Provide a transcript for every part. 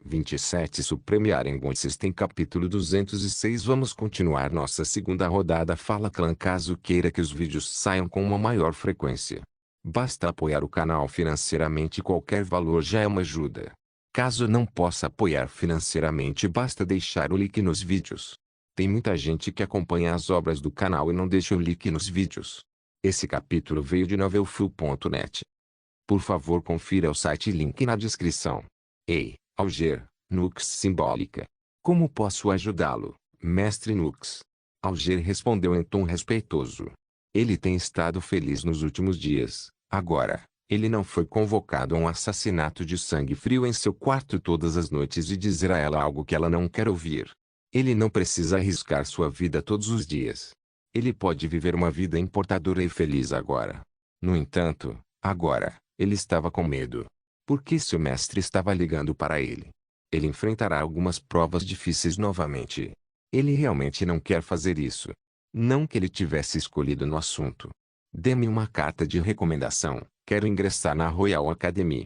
27 Supreme Arengon System capítulo 206. Vamos continuar nossa segunda rodada. Fala Clã. Caso queira que os vídeos saiam com uma maior frequência, basta apoiar o canal financeiramente. Qualquer valor já é uma ajuda. Caso não possa apoiar financeiramente, basta deixar o like nos vídeos. Tem muita gente que acompanha as obras do canal e não deixa o like nos vídeos. Esse capítulo veio de novelfull.net. Por favor, confira o site, link na descrição. Ei, Alger, Nux simbólica. Como posso ajudá-lo, mestre Nux? Alger respondeu em tom respeitoso. Ele tem estado feliz nos últimos dias. Agora, ele não foi convocado a um assassinato de sangue frio em seu quarto todas as noites e dizer a ela algo que ela não quer ouvir. Ele não precisa arriscar sua vida todos os dias. Ele pode viver uma vida importadora e feliz agora. No entanto, agora, ele estava com medo. Porque seu mestre estava ligando para ele. Ele enfrentará algumas provas difíceis novamente. Ele realmente não quer fazer isso. Não que ele tivesse escolhido no assunto. Dê-me uma carta de recomendação. Quero ingressar na Royal Academy.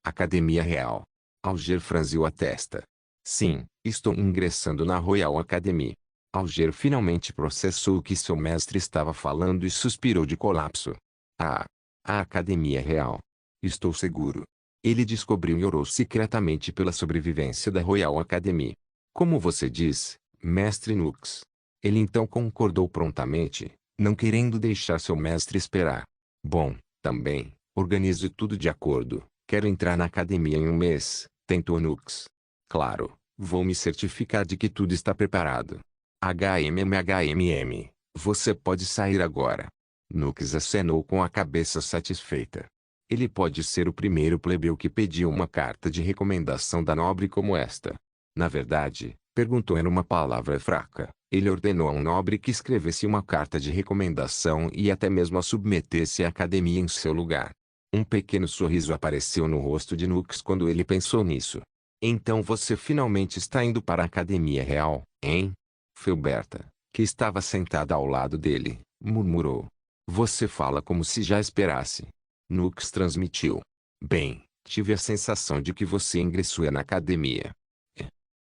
Academia Real. Alger franziu a testa. Sim, estou ingressando na Royal Academy. Alger finalmente processou o que seu mestre estava falando e suspirou de colapso. A Academia Real. Estou seguro. Ele descobriu e orou secretamente pela sobrevivência da Royal Academy. Como você diz, mestre Nux. Ele então concordou prontamente, não querendo deixar seu mestre esperar. Bom, também, organize tudo de acordo. Quero entrar na academia em um mês, tentou Nux. Claro, vou me certificar de que tudo está preparado. HMM, você pode sair agora. Nux acenou com a cabeça satisfeita. Ele pode ser o primeiro plebeu que pediu uma carta de recomendação da nobre como esta. Na verdade, perguntou era uma palavra fraca. Ele ordenou a um nobre que escrevesse uma carta de recomendação e até mesmo a submetesse à academia em seu lugar. Um pequeno sorriso apareceu no rosto de Nux quando ele pensou nisso. Então você finalmente está indo para a academia real, hein? Filberta, que estava sentada ao lado dele, murmurou. Você fala como se já esperasse. Nux transmitiu. Bem, tive a sensação de que você ingressou na academia.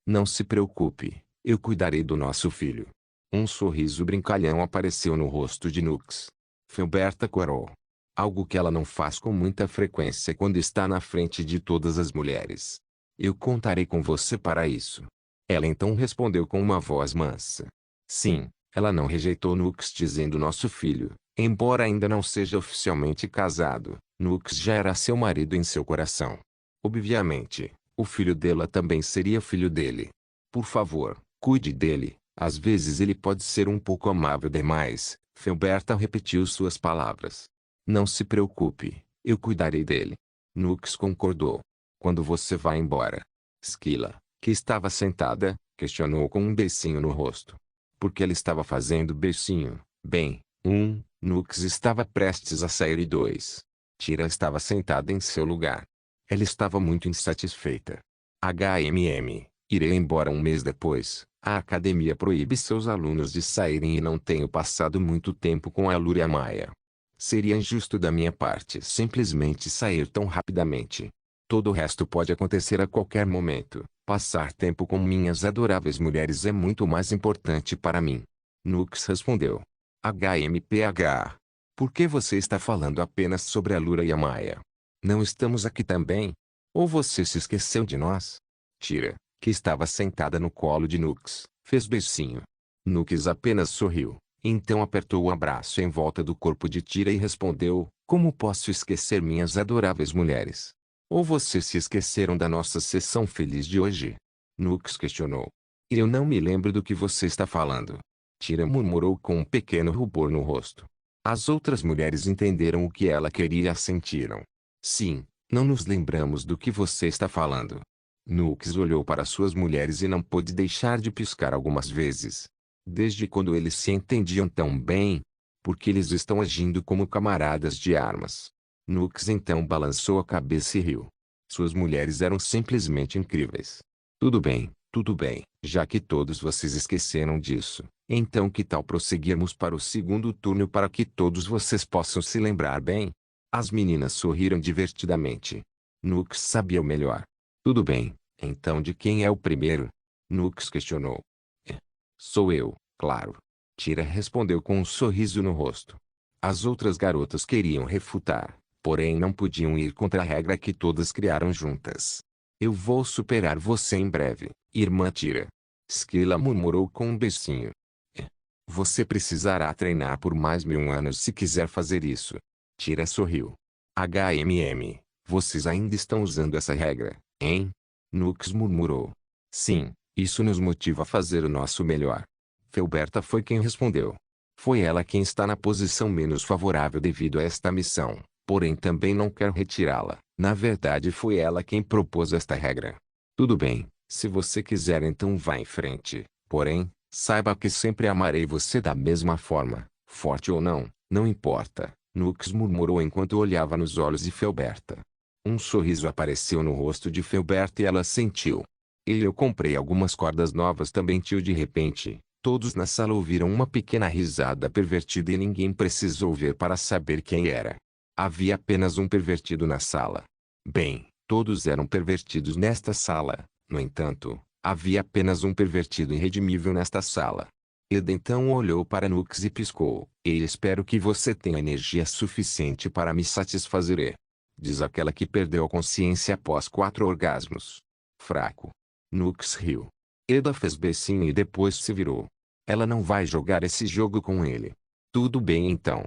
Não se preocupe, eu cuidarei do nosso filho. Um sorriso brincalhão apareceu no rosto de Nux. Filberta corou. Algo que ela não faz com muita frequência quando está na frente de todas as mulheres. Eu contarei com você para isso. Ela então respondeu com uma voz mansa. Sim, ela não rejeitou Nux dizendo nosso filho. Embora ainda não seja oficialmente casado, Nux já era seu marido em seu coração. Obviamente, o filho dela também seria filho dele. Por favor, cuide dele, às vezes ele pode ser um pouco amável demais. Filberta repetiu suas palavras. Não se preocupe, eu cuidarei dele. Nux concordou. Quando você vai embora? Skylla, que estava sentada, questionou com um beicinho no rosto. Por que ela estava fazendo beicinho? Bem, Nux estava prestes a sair e 2. Tira estava sentada em seu lugar. Ela estava muito insatisfeita. Irei embora um mês depois. A academia proíbe seus alunos de saírem e não tenho passado muito tempo com a Lúria Maia. Seria injusto da minha parte simplesmente sair tão rapidamente. Todo o resto pode acontecer a qualquer momento. Passar tempo com minhas adoráveis mulheres é muito mais importante para mim. Nux respondeu. HMPH. Por que você está falando apenas sobre a Lura e a Maia? Não estamos aqui também? Ou você se esqueceu de nós? Tira, que estava sentada no colo de Nux, fez beicinho. Nux apenas sorriu, então apertou o abraço em volta do corpo de Tira e respondeu, como posso esquecer minhas adoráveis mulheres? Ou vocês se esqueceram da nossa sessão feliz de hoje? Nux questionou. Eu não me lembro do que você está falando. Tira murmurou com um pequeno rubor no rosto. As outras mulheres entenderam o que ela queria e assentiram. Sim, não nos lembramos do que você está falando. Nux olhou para suas mulheres e não pôde deixar de piscar algumas vezes. Desde quando eles se entendiam tão bem? Porque eles estão agindo como camaradas de armas. Nux então balançou a cabeça e riu. Suas mulheres eram simplesmente incríveis. Tudo bem, já que todos vocês esqueceram disso. Então que tal prosseguirmos para o segundo turno para que todos vocês possam se lembrar bem? As meninas sorriram divertidamente. Nux sabia o melhor. Tudo bem, Então de quem é o primeiro? Nux questionou. Sou eu, claro. Tira respondeu com um sorriso no rosto. As outras garotas queriam refutar, porém não podiam ir contra a regra que todas criaram juntas. Eu vou superar você em breve, irmã Tira. Skyla murmurou com um beicinho. Você precisará treinar por mais 1000 anos se quiser fazer isso. Tira sorriu. Vocês ainda estão usando essa regra, hein? Nux murmurou. Sim, isso nos motiva a fazer o nosso melhor. Felberta foi quem respondeu. Foi ela quem está na posição menos favorável devido a esta missão, porém também não quero retirá-la. Na verdade foi ela quem propôs esta regra. Tudo bem, se você quiser então vá em frente, porém, saiba que sempre amarei você da mesma forma, forte ou não, não importa. Nux murmurou enquanto olhava nos olhos de Felberta. Um sorriso apareceu no rosto de Felberta e ela sentiu. Eu comprei algumas cordas novas também tio de repente. Todos na sala ouviram uma pequena risada pervertida e ninguém precisou ver para saber quem era. Havia apenas um pervertido na sala. Bem, todos eram pervertidos nesta sala. No entanto, havia apenas um pervertido irredimível nesta sala. Eda então olhou para Nux e piscou. E espero que você tenha energia suficiente para me satisfazer. Diz aquela que perdeu a consciência após 4 orgasmos. Fraco. Nux riu. Eda fez beicinho e depois se virou. Ela não vai jogar esse jogo com ele. Tudo bem então.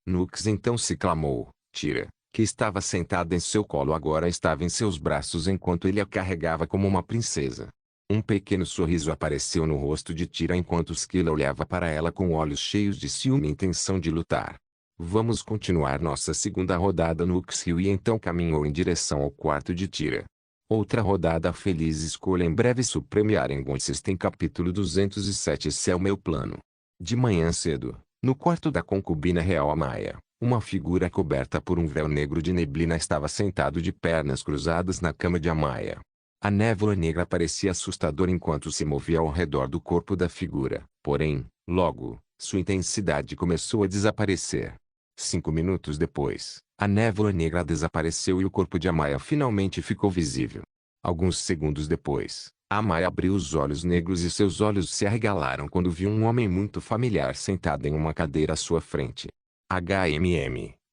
Nux então se clamou. Tira, que estava sentada em seu colo agora estava em seus braços enquanto ele a carregava como uma princesa. Um pequeno sorriso apareceu no rosto de Tira enquanto Skyla olhava para ela com olhos cheios de ciúme e intenção de lutar. Vamos continuar nossa segunda rodada. Nux riu e então caminhou em direção ao quarto de Tira. Outra rodada feliz escolha em breve Supremiar em System capítulo 207. Esse é o meu plano. De manhã cedo, no quarto da concubina real Amaya, uma figura coberta por um véu negro de neblina estava sentado de pernas cruzadas na cama de Amaya. A névoa negra parecia assustadora enquanto se movia ao redor do corpo da figura, porém, logo, sua intensidade começou a desaparecer. 5 minutos depois, a névoa negra desapareceu e o corpo de Amaya finalmente ficou visível. Alguns segundos depois, Amaya abriu os olhos negros e seus olhos se arregalaram quando viu um homem muito familiar sentado em uma cadeira à sua frente.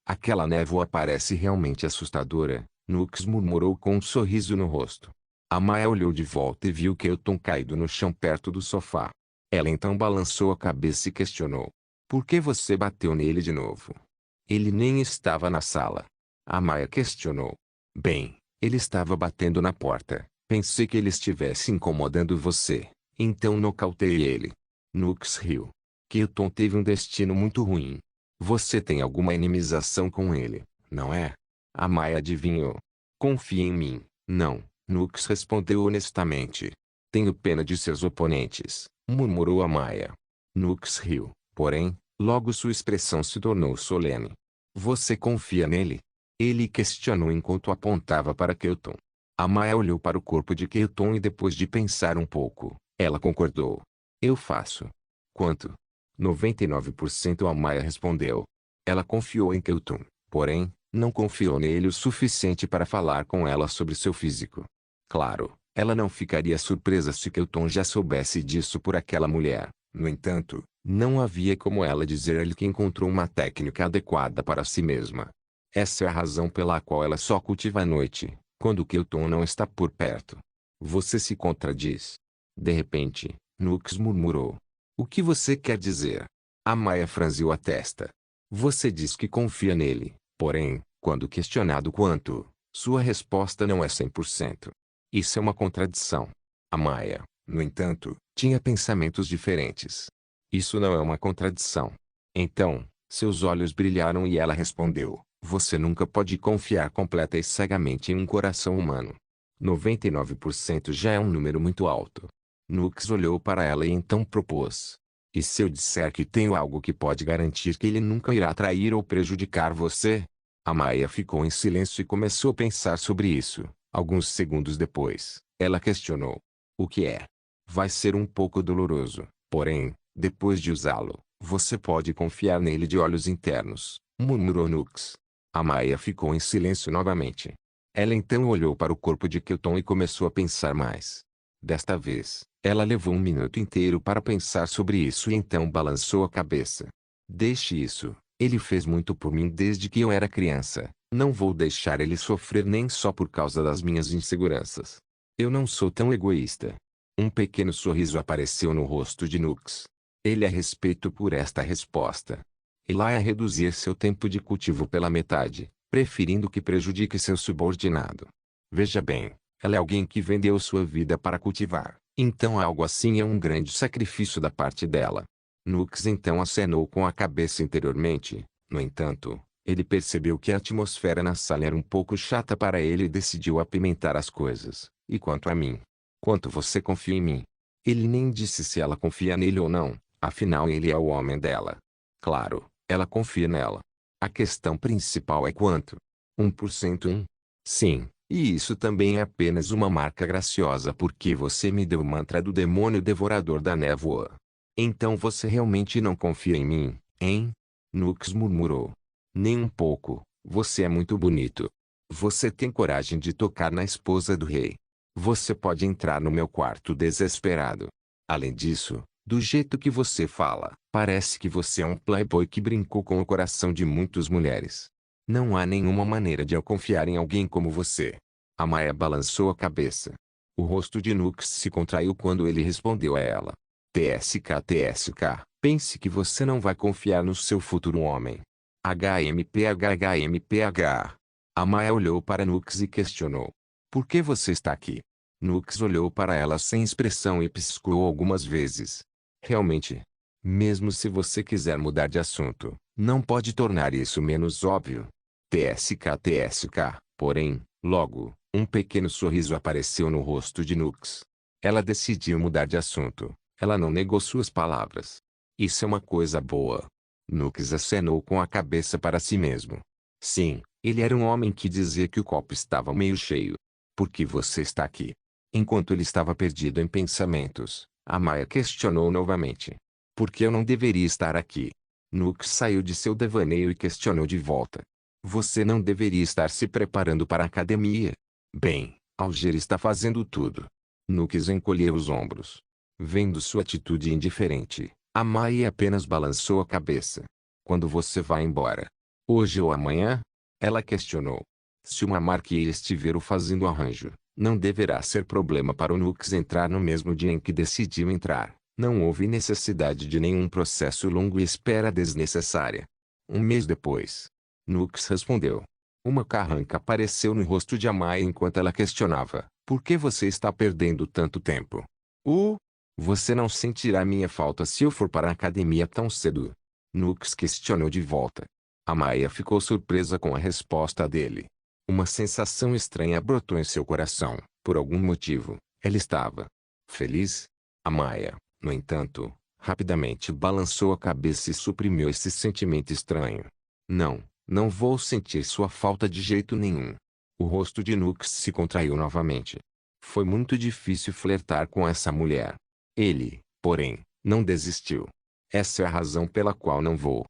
Aquela névoa parece realmente assustadora, Nux murmurou com um sorriso no rosto. Amaya olhou de volta e viu Kelton caído no chão perto do sofá. Ela então balançou a cabeça e questionou. Por que você bateu nele de novo? Ele nem estava na sala. Amaya questionou. Bem, ele estava batendo na porta. Pensei que ele estivesse incomodando você. Então nocautei ele. Nux riu. Kelton teve um destino muito ruim. Você tem alguma inimização com ele, não é? Amaya adivinhou. Confie em mim. Não, Nux respondeu honestamente. Tenho pena de seus oponentes, murmurou Amaya. Nux riu, porém, logo sua expressão se tornou solene. Você confia nele? Ele questionou enquanto apontava para Kelton. Amaya olhou para o corpo de Kelton e depois de pensar um pouco, ela concordou. Eu faço. Quanto? 99% Amaya respondeu. Ela confiou em Kelton, porém, não confiou nele o suficiente para falar com ela sobre seu físico. Claro, ela não ficaria surpresa se Kelton já soubesse disso por aquela mulher. No entanto, não havia como ela dizer a ele que encontrou uma técnica adequada para si mesma. Essa é a razão pela qual ela só cultiva à noite, quando Kelton não está por perto. Você se contradiz. De repente, Nux murmurou. O que você quer dizer? Amaya franziu a testa. Você diz que confia nele, porém, quando questionado quanto, sua resposta não é 100%. Isso é uma contradição. Amaya, no entanto, tinha pensamentos diferentes. Isso não é uma contradição. Então, seus olhos brilharam e ela respondeu. Você nunca pode confiar completa e cegamente em um coração humano. 99% já é um número muito alto. Nux olhou para ela e então propôs. E se eu disser que tenho algo que pode garantir que ele nunca irá trair ou prejudicar você? Amaya ficou em silêncio e começou a pensar sobre isso. Alguns segundos depois, ela questionou. O que é? Vai ser um pouco doloroso, porém, depois de usá-lo, você pode confiar nele de olhos internos, murmurou Nux. Amaya ficou em silêncio novamente. Ela então olhou para o corpo de Kelton e começou a pensar mais. Desta vez, ela levou um minuto inteiro para pensar sobre isso e então balançou a cabeça. Deixe isso. Ele fez muito por mim desde que eu era criança. Não vou deixar ele sofrer nem só por causa das minhas inseguranças. Eu não sou tão egoísta. Um pequeno sorriso apareceu no rosto de Nux. Ele a respeitou por esta resposta. Ela ia reduzir seu tempo de cultivo pela metade, preferindo que prejudique seu subordinado. Veja bem, ela é alguém que vendeu sua vida para cultivar, então algo assim é um grande sacrifício da parte dela. Nux então acenou com a cabeça interiormente. No entanto, ele percebeu que a atmosfera na sala era um pouco chata para ele e decidiu apimentar as coisas. E quanto a mim? Quanto você confia em mim? Ele nem disse se ela confia nele ou não, afinal ele é o homem dela. Claro, ela confia nela. A questão principal é quanto? 1%? Sim, e isso também é apenas uma marca graciosa porque você me deu o mantra do demônio devorador da névoa. Então você realmente não confia em mim, hein? Nux murmurou. Nem um pouco, você é muito bonito. Você tem coragem de tocar na esposa do rei. Você pode entrar no meu quarto desesperado. Além disso, do jeito que você fala, parece que você é um playboy que brincou com o coração de muitas mulheres. Não há nenhuma maneira de eu confiar em alguém como você. Amaya balançou a cabeça. O rosto de Nux se contraiu quando ele respondeu a ela. TSK, pense que você não vai confiar no seu futuro homem. HMPH. Amaya olhou para Nux e questionou. Por que você está aqui? Nux olhou para ela sem expressão e piscou algumas vezes. Realmente. Mesmo se você quiser mudar de assunto, não pode tornar isso menos óbvio. TSK. Porém, logo, um pequeno sorriso apareceu no rosto de Nux. Ela decidiu mudar de assunto. Ela não negou suas palavras. Isso é uma coisa boa. Nux acenou com a cabeça para si mesmo. Sim, ele era um homem que dizia que o copo estava meio cheio. Por que você está aqui? Enquanto ele estava perdido em pensamentos, Amaya questionou novamente. Por que eu não deveria estar aqui? Nux saiu de seu devaneio e questionou de volta. Você não deveria estar se preparando para a academia. Bem, Alger está fazendo tudo. Nux encolheu os ombros. Vendo sua atitude indiferente, Amaya apenas balançou a cabeça. Quando você vai embora? Hoje ou amanhã? Ela questionou. Se uma marquia estiver o fazendo arranjo, não deverá ser problema para o Nux entrar no mesmo dia em que decidiu entrar. Não houve necessidade de nenhum processo longo e espera desnecessária. Um mês depois, Nux respondeu. Uma carranca apareceu no rosto de Amaya enquanto ela questionava. Por que você está perdendo tanto tempo? Você não sentirá minha falta se eu for para a academia tão cedo? Nux questionou de volta. Amaya ficou surpresa com a resposta dele. Uma sensação estranha brotou em seu coração. Por algum motivo, ela estava feliz. Amaya, no entanto, rapidamente balançou a cabeça e suprimiu esse sentimento estranho. Não vou sentir sua falta de jeito nenhum. O rosto de Nux se contraiu novamente. Foi muito difícil flertar com essa mulher. Ele, porém, não desistiu. Essa é a razão pela qual não vou.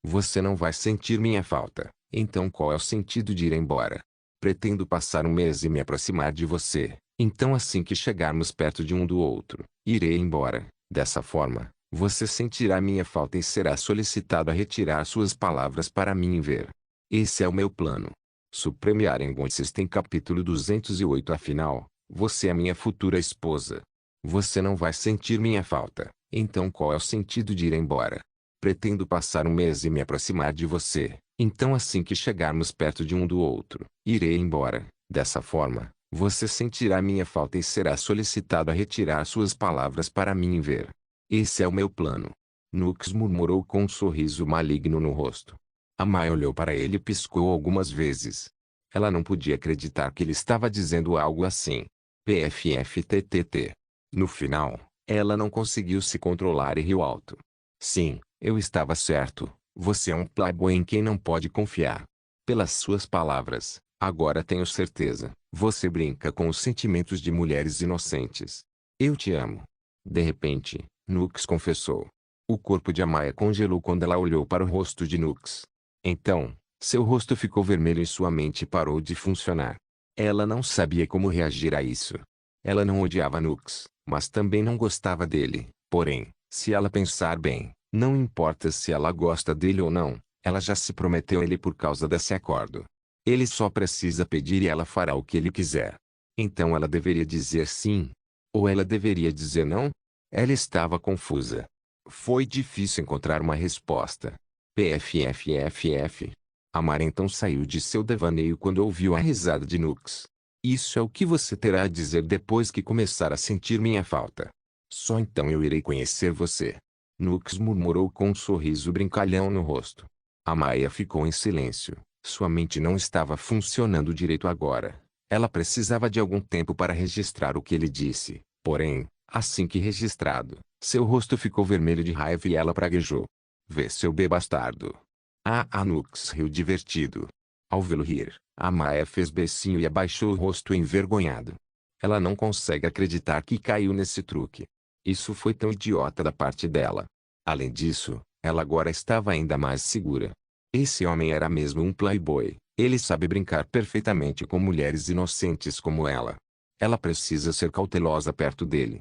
Você não vai sentir minha falta, então qual é o sentido de ir embora? Pretendo passar um mês e me aproximar de você, então assim que chegarmos perto de um do outro, irei embora. Dessa forma, você sentirá minha falta e será solicitado a retirar suas palavras para mim ver. Esse é o meu plano. Supreme Arengon System capítulo 208. Afinal, você é minha futura esposa. Você não vai sentir minha falta, então qual é o sentido de ir embora? Pretendo passar um mês e me aproximar de você, então assim que chegarmos perto de um do outro, irei embora. Dessa forma, você sentirá minha falta e será solicitado a retirar suas palavras para mim ver. Esse é o meu plano. Nux murmurou com um sorriso maligno no rosto. Amaya olhou para ele e piscou algumas vezes. Ela não podia acreditar que ele estava dizendo algo assim. PFFTTT. No final, ela não conseguiu se controlar e riu alto. Sim, eu estava certo. Você é um playboy em quem não pode confiar. Pelas suas palavras, agora tenho certeza. Você brinca com os sentimentos de mulheres inocentes. Eu te amo. De repente, Nux confessou. O corpo de Amaya congelou quando ela olhou para o rosto de Nux. Então, Seu rosto ficou vermelho e sua mente parou de funcionar. Ela não sabia como reagir a isso. Ela não odiava Nux, mas também não gostava dele. Porém, se ela pensar bem, não importa se ela gosta dele ou não, ela já se prometeu a ele por causa desse acordo. Ele só precisa pedir e ela fará o que ele quiser. Então ela deveria dizer sim? Ou ela deveria dizer não? Ela estava confusa. Foi difícil encontrar uma resposta. PFFFF. Amara então saiu de seu devaneio quando ouviu a risada de Nux. Isso é o que você terá a dizer depois que começar a sentir minha falta. Só então eu irei conhecer você. Nux murmurou com um sorriso brincalhão no rosto. Amaya ficou em silêncio. Sua mente não estava funcionando direito agora. Ela precisava de algum tempo para registrar o que ele disse. Porém, assim que registrado, seu rosto ficou vermelho de raiva e ela praguejou. Vê seu bastardo. Nux riu divertido. Ao vê-lo rir, Amaya fez beicinho e abaixou o rosto envergonhado. Ela não consegue acreditar que caiu nesse truque. Isso foi tão idiota da parte dela. Além disso, ela agora estava ainda mais segura. Esse homem era mesmo um playboy. Ele sabe brincar perfeitamente com mulheres inocentes como ela. Ela precisa ser cautelosa perto dele.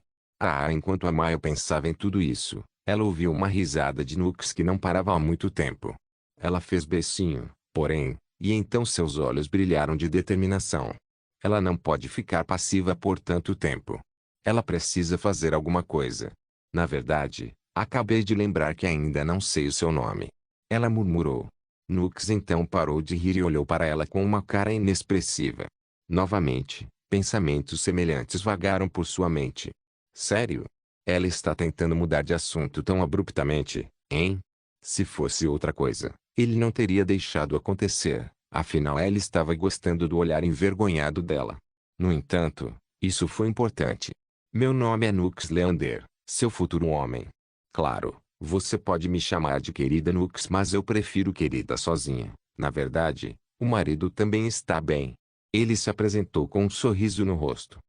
Enquanto Amaya pensava em tudo isso, ela ouviu uma risada de Nux que não parava há muito tempo. Ela fez beicinho, porém, e então seus olhos brilharam de determinação. Ela não pode ficar passiva por tanto tempo. Ela precisa fazer alguma coisa. Na verdade, acabei de lembrar que ainda não sei o seu nome. Ela murmurou. Nux então parou de rir e olhou para ela com uma cara inexpressiva. Novamente, pensamentos semelhantes vagaram por sua mente. Sério? Ela está tentando mudar de assunto tão abruptamente, hein? Se fosse outra coisa, ele não teria deixado acontecer. Afinal, ela estava gostando do olhar envergonhado dela. No entanto, isso foi importante. Meu nome é Nux Leander, seu futuro homem. Claro, você pode me chamar de querida Nux, mas eu prefiro querida sozinha. Na verdade, o marido também está bem. Ele se apresentou com um sorriso no rosto.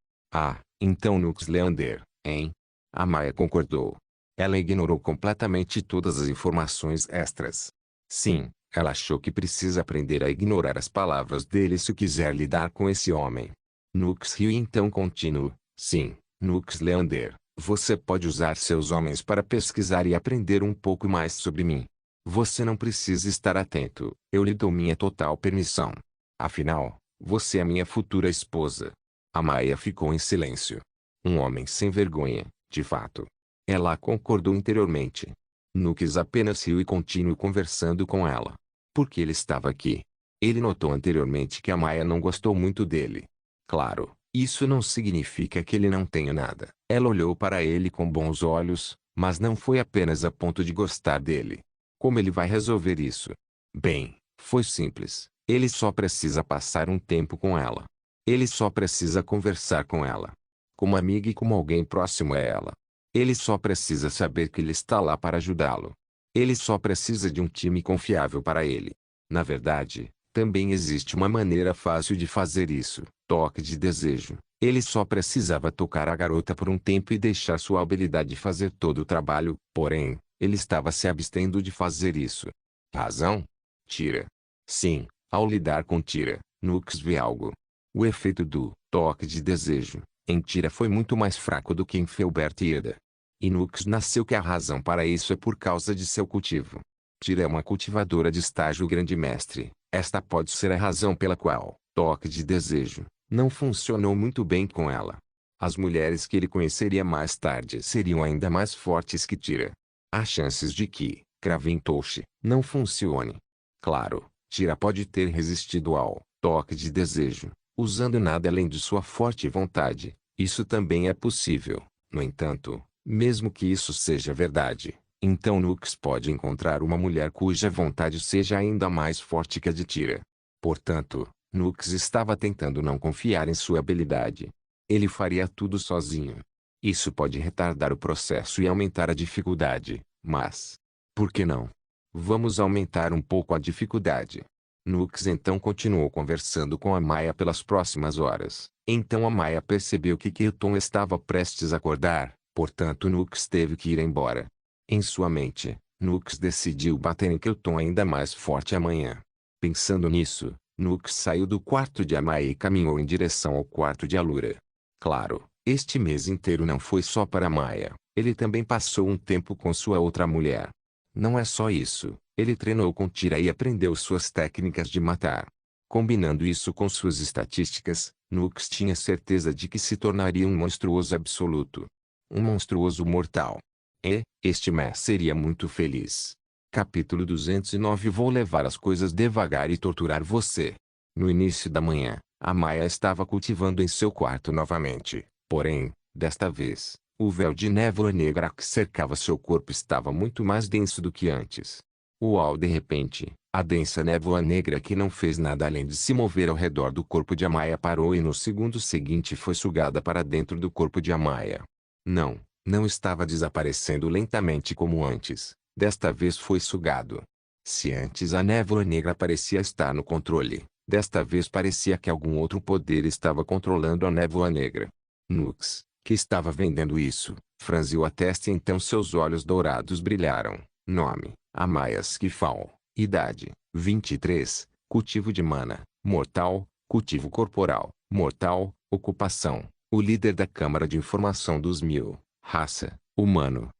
Então Nux Leander, hein? A Maya concordou. Ela ignorou completamente todas as informações extras. Sim, ela achou que precisa aprender a ignorar as palavras dele se quiser lidar com esse homem. Nux riu e então continuou. Sim, Nux Leander, você pode usar seus homens para pesquisar e aprender um pouco mais sobre mim. Você não precisa estar atento, eu lhe dou minha total permissão. Afinal, você é minha futura esposa. A Maya ficou em silêncio. Um homem sem vergonha, de fato. Ela concordou interiormente. Nux apenas riu e continuou conversando com ela. Porque ele estava aqui. Ele notou anteriormente que a Maya não gostou muito dele. Claro, isso não significa que ele não tenha nada. Ela olhou para ele com bons olhos, mas não foi apenas a ponto de gostar dele. Como ele vai resolver isso? Bem, foi simples. Ele só precisa passar um tempo com ela. Ele só precisa conversar com ela. Como amiga e como alguém próximo a ela. Ele só precisa saber que ele está lá para ajudá-lo. Ele só precisa de um time confiável para ele. Na verdade, também existe uma maneira fácil de fazer isso. Toque de desejo. Ele só precisava tocar a garota por um tempo e deixar sua habilidade fazer todo o trabalho. Porém, ele estava se abstendo de fazer isso. Razão? Tira. Sim, ao lidar com Tira, Nux vê algo. O efeito do toque de desejo em Tira foi muito mais fraco do que em Felbert e Eda. E Nux nasceu que a razão para isso é por causa de seu cultivo. Tira é uma cultivadora de estágio grande mestre. Esta pode ser a razão pela qual toque de desejo não funcionou muito bem com ela. As mulheres que ele conheceria mais tarde seriam ainda mais fortes que Tira. Há chances de que Cravintosh não funcione. Claro, Tira pode ter resistido ao toque de desejo, usando nada além de sua forte vontade. Isso também é possível. No entanto, mesmo que isso seja verdade, então Nux pode encontrar uma mulher cuja vontade seja ainda mais forte que a de Tira. Portanto, Nux estava tentando não confiar em sua habilidade. Ele faria tudo sozinho. Isso pode retardar o processo e aumentar a dificuldade, mas... por que não? Vamos aumentar um pouco a dificuldade. Nux então continuou conversando com a Maya pelas próximas horas. Então a Maya percebeu que Kelton estava prestes a acordar, portanto Nux teve que ir embora. Em sua mente, Nux decidiu bater em Kelton ainda mais forte amanhã. Pensando nisso, Nux saiu do quarto de Amaya e caminhou em direção ao quarto de Allura. Claro, este mês inteiro não foi só para Amaya. Ele também passou um tempo com sua outra mulher. Não é só isso, ele treinou com Tira e aprendeu suas técnicas de matar. Combinando isso com suas estatísticas, Nux tinha certeza de que se tornaria um monstruoso absoluto. Um monstruoso mortal. E, este mês seria muito feliz. Capítulo 209. Vou levar as coisas devagar e torturar você. No início da manhã, Amaya estava cultivando em seu quarto novamente. Porém, desta vez, o véu de névoa negra que cercava seu corpo estava muito mais denso do que antes. Uau! De repente, a densa névoa negra que não fez nada além de se mover ao redor do corpo de Amaya parou e no segundo seguinte foi sugada para dentro do corpo de Amaya. Não estava desaparecendo lentamente como antes. Desta vez foi sugado. Se antes a névoa negra parecia estar no controle, desta vez parecia que algum outro poder estava controlando a névoa negra. Nux, que estava vendo isso, franziu a testa e então seus olhos dourados brilharam. Nome: Amaya Skifal. Idade: 23. Cultivo de mana: mortal. Cultivo corporal: mortal. Ocupação: o líder da Câmara de Informação dos Mil. Raça: humano.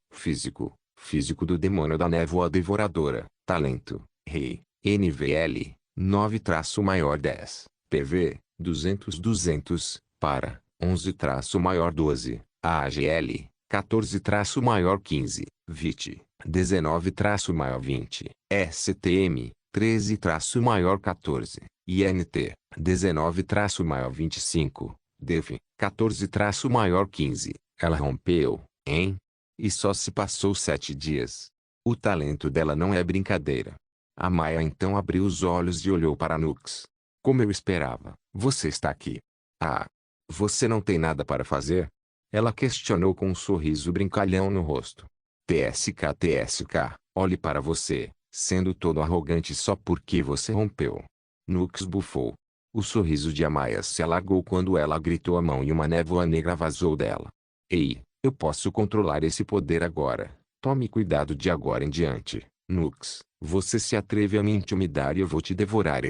Físico do demônio da névoa devoradora. Talento: rei. NVL: 9-10. PV: 200. Para: 11-12. AGL: 14-15. VIT: 19-20. STM: 13-14. INT: 19-25. DEV: 14-15. Ela rompeu, hein? E só se passou 7 dias. O talento dela não é brincadeira. Amaya então abriu os olhos e olhou para Nux. Como eu esperava, você está aqui. Ah, você não tem nada para fazer? Ela questionou com um sorriso brincalhão no rosto. TSK, olhe para você, sendo todo arrogante só porque você rompeu. Nux bufou. O sorriso de Amaya se alargou quando ela gritou a mão e uma névoa negra vazou dela. Ei, eu posso controlar esse poder agora. Tome cuidado de agora em diante. Nux, você se atreve a me intimidar e eu vou te devorar.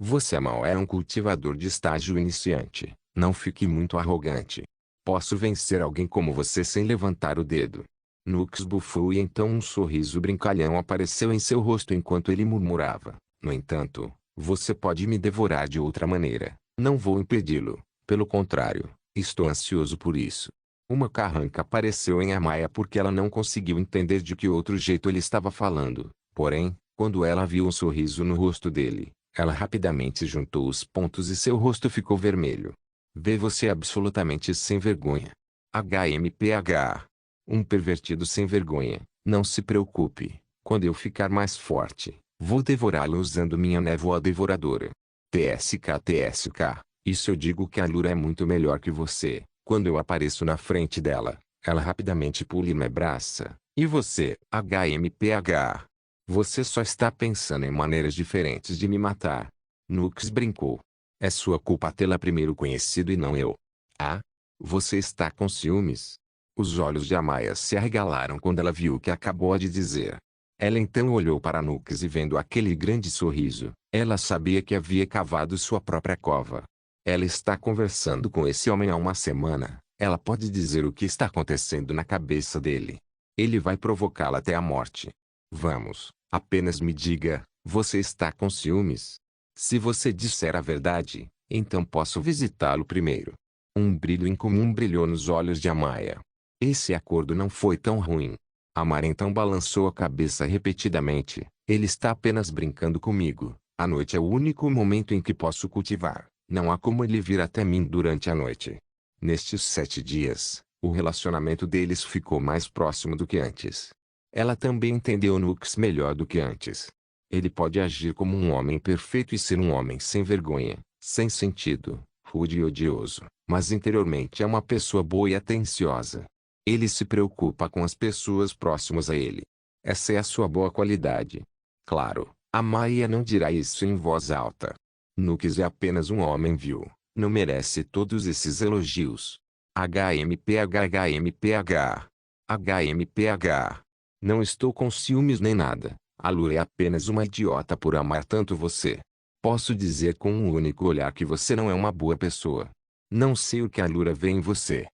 Você mal é um cultivador de estágio iniciante. Não fique muito arrogante. Posso vencer alguém como você sem levantar o dedo. Nux bufou e então um sorriso brincalhão apareceu em seu rosto enquanto ele murmurava. No entanto, você pode me devorar de outra maneira. Não vou impedi-lo. Pelo contrário, estou ansioso por isso. Uma carranca apareceu em Amaya porque ela não conseguiu entender de que outro jeito ele estava falando. Porém, quando ela viu um sorriso no rosto dele, ela rapidamente juntou os pontos e seu rosto ficou vermelho. Vê você absolutamente sem vergonha. HMPH. Um pervertido sem vergonha. Não se preocupe. Quando eu ficar mais forte, vou devorá-lo usando minha névoa devoradora. TSK. Isso eu digo que a Allura é muito melhor que você. Quando eu apareço na frente dela, ela rapidamente pula e me abraça. E você, HMPH? Você só está pensando em maneiras diferentes de me matar. Nux brincou. É sua culpa tê-la primeiro conhecido e não eu. Ah? Você está com ciúmes? Os olhos de Amaya se arregalaram quando ela viu o que acabou de dizer. Ela então olhou para Nux e vendo aquele grande sorriso, ela sabia que havia cavado sua própria cova. Ela está conversando com esse homem há uma semana. Ela pode dizer o que está acontecendo na cabeça dele. Ele vai provocá-la até a morte. Vamos, apenas me diga, você está com ciúmes? Se você disser a verdade, então posso visitá-lo primeiro. Um brilho incomum brilhou nos olhos de Amaya. Esse acordo não foi tão ruim. Amaya então balançou a cabeça repetidamente. Ele está apenas brincando comigo. A noite é o único momento em que posso cultivar. Não há como ele vir até mim durante a noite. Nestes 7 dias, o relacionamento deles ficou mais próximo do que antes. Ela também entendeu Nux melhor do que antes. Ele pode agir como um homem perfeito e ser um homem sem vergonha, sem sentido, rude e odioso, mas interiormente é uma pessoa boa e atenciosa. Ele se preocupa com as pessoas próximas a ele. Essa é a sua boa qualidade. Claro, Amaya não dirá isso em voz alta. Nux é apenas um homem vil, não merece todos esses elogios. HMPH. Não estou com ciúmes nem nada. A Allura é apenas uma idiota por amar tanto você. Posso dizer com um único olhar que você não é uma boa pessoa. Não sei o que a Lura vê em você.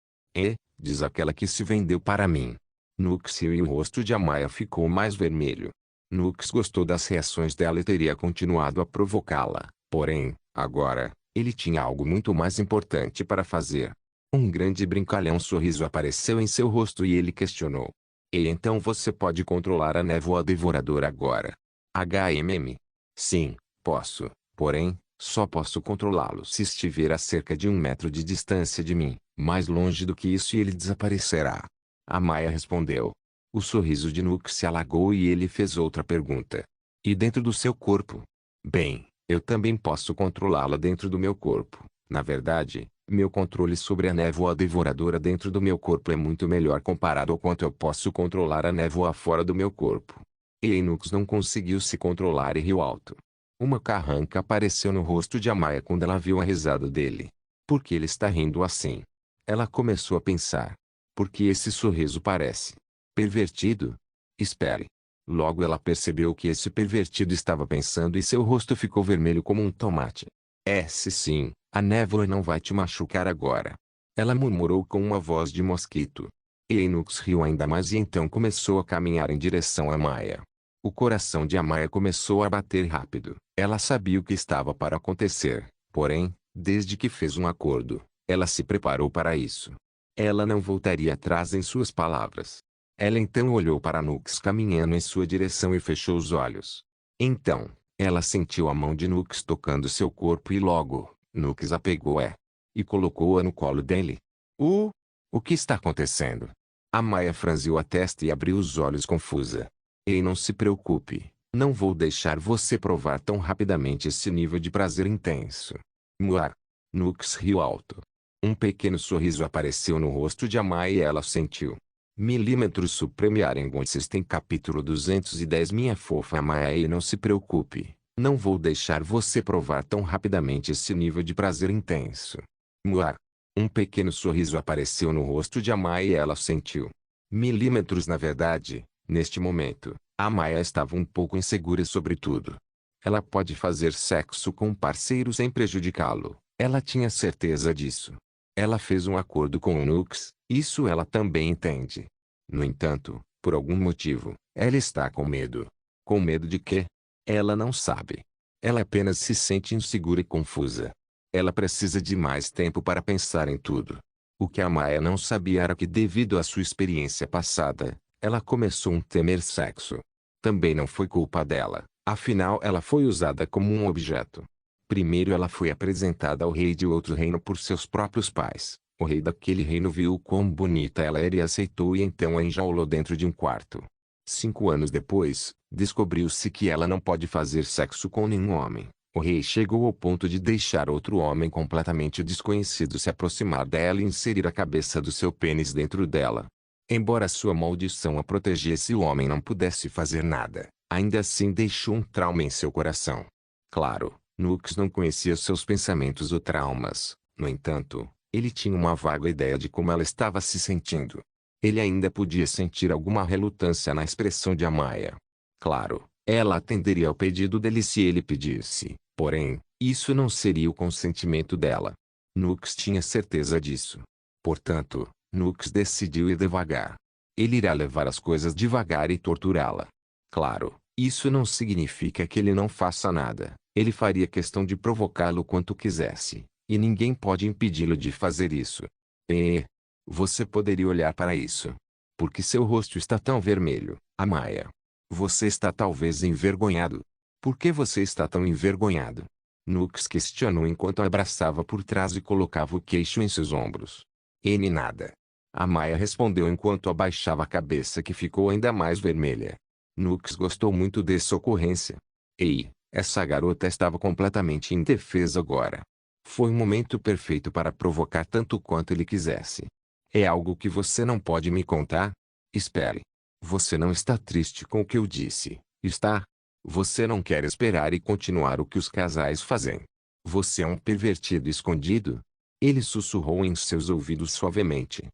Diz aquela que se vendeu para mim. Nux riu e o rosto de Amaya ficou mais vermelho. Nux gostou das reações dela e teria continuado a provocá-la. Porém, agora, ele tinha algo muito mais importante para fazer. Um grande brincalhão sorriso apareceu em seu rosto e ele questionou. E então você pode controlar a névoa devoradora agora? Sim, posso. Porém, só posso controlá-lo se estiver a cerca de 1 metro de distância de mim. Mais longe do que isso e ele desaparecerá. Amaya respondeu. O sorriso de Nux se alagou e ele fez outra pergunta. E dentro do seu corpo? Bem, eu também posso controlá-la dentro do meu corpo. Na verdade, meu controle sobre a névoa devoradora dentro do meu corpo é muito melhor comparado ao quanto eu posso controlar a névoa fora do meu corpo. E Nux não conseguiu se controlar e riu alto. Uma carranca apareceu no rosto de Amaya quando ela viu a risada dele. Por que ele está rindo assim? Ela começou a pensar. Por que esse sorriso parece pervertido? Espere. Logo ela percebeu que esse pervertido estava pensando e seu rosto ficou vermelho como um tomate. Sim, a névoa não vai te machucar agora. Ela murmurou com uma voz de mosquito. E Nux riu ainda mais e então começou a caminhar em direção a Amaya. O coração de Amaya começou a bater rápido. Ela sabia o que estava para acontecer, porém, desde que fez um acordo, ela se preparou para isso. Ela não voltaria atrás em suas palavras. Ela então olhou para Nux caminhando em sua direção e fechou os olhos. Então, ela sentiu a mão de Nux tocando seu corpo e logo, Nux a pegou e colocou-a no colo dele. O que está acontecendo? Amaya franziu a testa e abriu os olhos confusa. Ei, não se preocupe, não vou deixar você provar tão rapidamente esse nível de prazer intenso. Muar. Nux riu alto. Um pequeno sorriso apareceu no rosto de Amaya e ela sentiu. Milímetros Supremiarengon System capítulo 210. Minha fofa Amaya, e não se preocupe, não vou deixar você provar tão rapidamente esse nível de prazer intenso. Muar. Um pequeno sorriso apareceu no rosto de Amaya e ela sentiu. Milímetros. Na verdade, neste momento, Amaya estava um pouco insegura sobre tudo. Ela pode fazer sexo com um parceiro sem prejudicá-lo. Ela tinha certeza disso. Ela fez um acordo com o Nux, isso ela também entende. No entanto, por algum motivo, ela está com medo. Com medo de quê? Ela não sabe. Ela apenas se sente insegura e confusa. Ela precisa de mais tempo para pensar em tudo. O que Amaya não sabia era que devido à sua experiência passada, ela começou a temer sexo. Também não foi culpa dela, afinal ela foi usada como um objeto. Primeiro ela foi apresentada ao rei de outro reino por seus próprios pais. O rei daquele reino viu o quão bonita ela era e aceitou e então a enjaulou dentro de um quarto. 5 anos depois, descobriu-se que ela não pode fazer sexo com nenhum homem. O rei chegou ao ponto de deixar outro homem completamente desconhecido se aproximar dela e inserir a cabeça do seu pênis dentro dela. Embora sua maldição a protegesse e o homem não pudesse fazer nada, ainda assim deixou um trauma em seu coração. Claro, Nux não conhecia seus pensamentos ou traumas, no entanto, ele tinha uma vaga ideia de como ela estava se sentindo. Ele ainda podia sentir alguma relutância na expressão de Amaya. Claro, ela atenderia ao pedido dele se ele pedisse, porém, isso não seria o consentimento dela. Nux tinha certeza disso. Portanto, Nux decidiu ir devagar. Ele irá levar as coisas devagar e torturá-la. Claro, isso não significa que ele não faça nada. Ele faria questão de provocá-lo quanto quisesse, e ninguém pode impedi-lo de fazer isso. Você poderia olhar para isso. Por que seu rosto está tão vermelho, Amaya? Você está talvez envergonhado. Por que você está tão envergonhado? Nux questionou enquanto a abraçava por trás e colocava o queixo em seus ombros. Nada. Amaya respondeu enquanto abaixava a cabeça que ficou ainda mais vermelha. Nux gostou muito dessa ocorrência. Essa garota estava completamente indefesa agora. Foi um momento perfeito para provocar tanto quanto ele quisesse. É algo que você não pode me contar? Espere. Você não está triste com o que eu disse, está? Você não quer esperar e continuar o que os casais fazem. Você é um pervertido escondido? Ele sussurrou em seus ouvidos suavemente.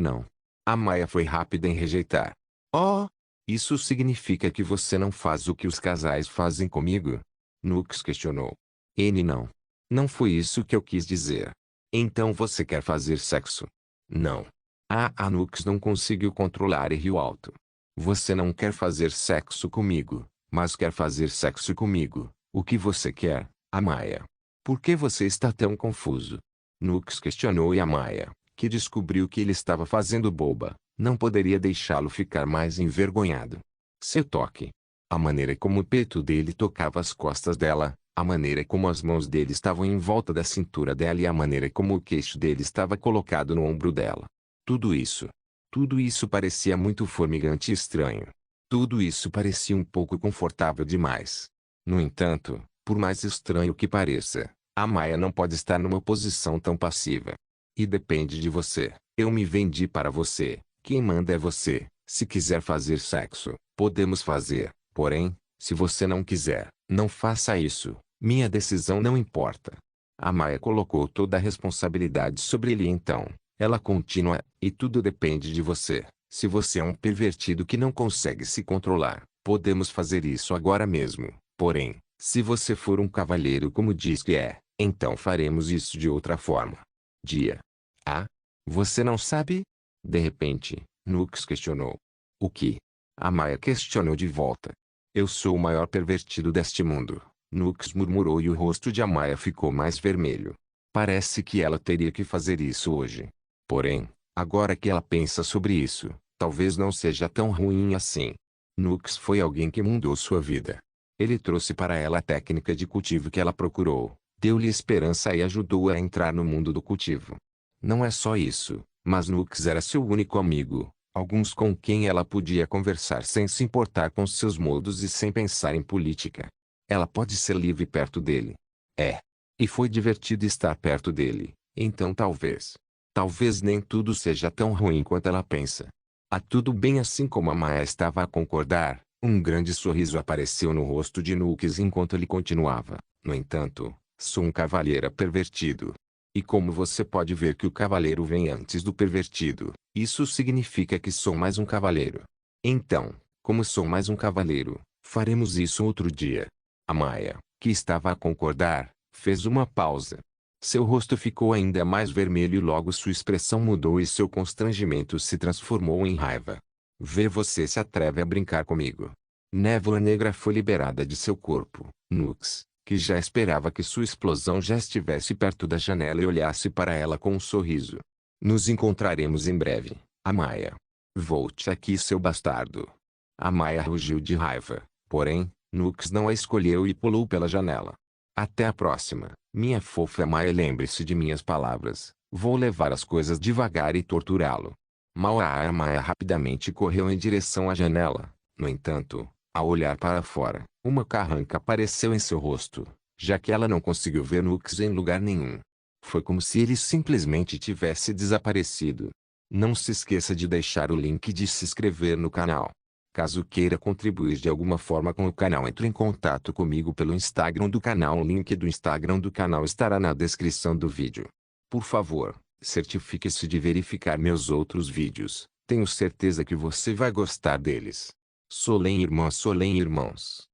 Não. Amaya foi rápida em rejeitar. Oh! Isso significa que você não faz o que os casais fazem comigo? Nux questionou. Ele não. Não foi isso que eu quis dizer. Então você quer fazer sexo? Não. A Nux não conseguiu controlar e riu alto. Você não quer fazer sexo comigo, mas quer fazer sexo comigo. O que você quer, Amaya? Por que você está tão confuso? Nux questionou e Amaya, que descobriu que ele estava fazendo boba, não poderia deixá-lo ficar mais envergonhado. Seu toque. A maneira como o peito dele tocava as costas dela, a maneira como as mãos dele estavam em volta da cintura dela e a maneira como o queixo dele estava colocado no ombro dela. Tudo isso parecia muito formigante e estranho. Tudo isso parecia um pouco confortável demais. No entanto, por mais estranho que pareça, a Maya não pode estar numa posição tão passiva. E depende de você. Eu me vendi para você. Quem manda é você. Se quiser fazer sexo, podemos fazer. Porém, se você não quiser, não faça isso. Minha decisão não importa. A Maya colocou toda a responsabilidade sobre ele então. Ela continua, e tudo depende de você. Se você é um pervertido que não consegue se controlar, podemos fazer isso agora mesmo. Porém, se você for um cavalheiro como diz que é, então faremos isso de outra forma. Dia. Ah? Você não sabe? De repente, Nux questionou. O que? A Maya questionou de volta. Eu sou o maior pervertido deste mundo. Nux murmurou e o rosto de Amaya ficou mais vermelho. Parece que ela teria que fazer isso hoje. Porém, agora que ela pensa sobre isso, talvez não seja tão ruim assim. Nux foi alguém que mudou sua vida. Ele trouxe para ela a técnica de cultivo que ela procurou, deu-lhe esperança e ajudou-a a entrar no mundo do cultivo. Não é só isso, mas Nux era seu único amigo, alguns com quem ela podia conversar sem se importar com seus modos e sem pensar em política. Ela pode ser livre perto dele. É. E foi divertido estar perto dele, então talvez nem tudo seja tão ruim quanto ela pensa. Tudo bem assim como a Maya estava a concordar, um grande sorriso apareceu no rosto de Nux enquanto ele continuava. No entanto, sou um cavalheiro pervertido. E como você pode ver que o cavaleiro vem antes do pervertido, isso significa que sou mais um cavaleiro. Então, como sou mais um cavaleiro, faremos isso outro dia. A Maya, que estava a concordar, fez uma pausa. Seu rosto ficou ainda mais vermelho e logo sua expressão mudou e seu constrangimento se transformou em raiva. Você se atreve a brincar comigo. Névoa negra foi liberada de seu corpo. Nux, que já esperava que sua explosão já estivesse perto da janela e olhasse para ela com um sorriso. Nos encontraremos em breve, Amaya. Volte aqui, seu bastardo. Amaya rugiu de raiva, porém, Nux não a escolheu e pulou pela janela. Até a próxima, minha fofa Amaya. Lembre-se de minhas palavras. Vou levar as coisas devagar e torturá-lo. Amaya rapidamente correu em direção à janela. No entanto, ao olhar para fora, uma carranca apareceu em seu rosto, já que ela não conseguiu ver Nux em lugar nenhum. Foi como se ele simplesmente tivesse desaparecido. Não se esqueça de deixar o link e de se inscrever no canal. Caso queira contribuir de alguma forma com o canal, entre em contato comigo pelo Instagram do canal. O link do Instagram do canal estará na descrição do vídeo. Por favor, certifique-se de verificar meus outros vídeos. Tenho certeza que você vai gostar deles. Solem irmãos.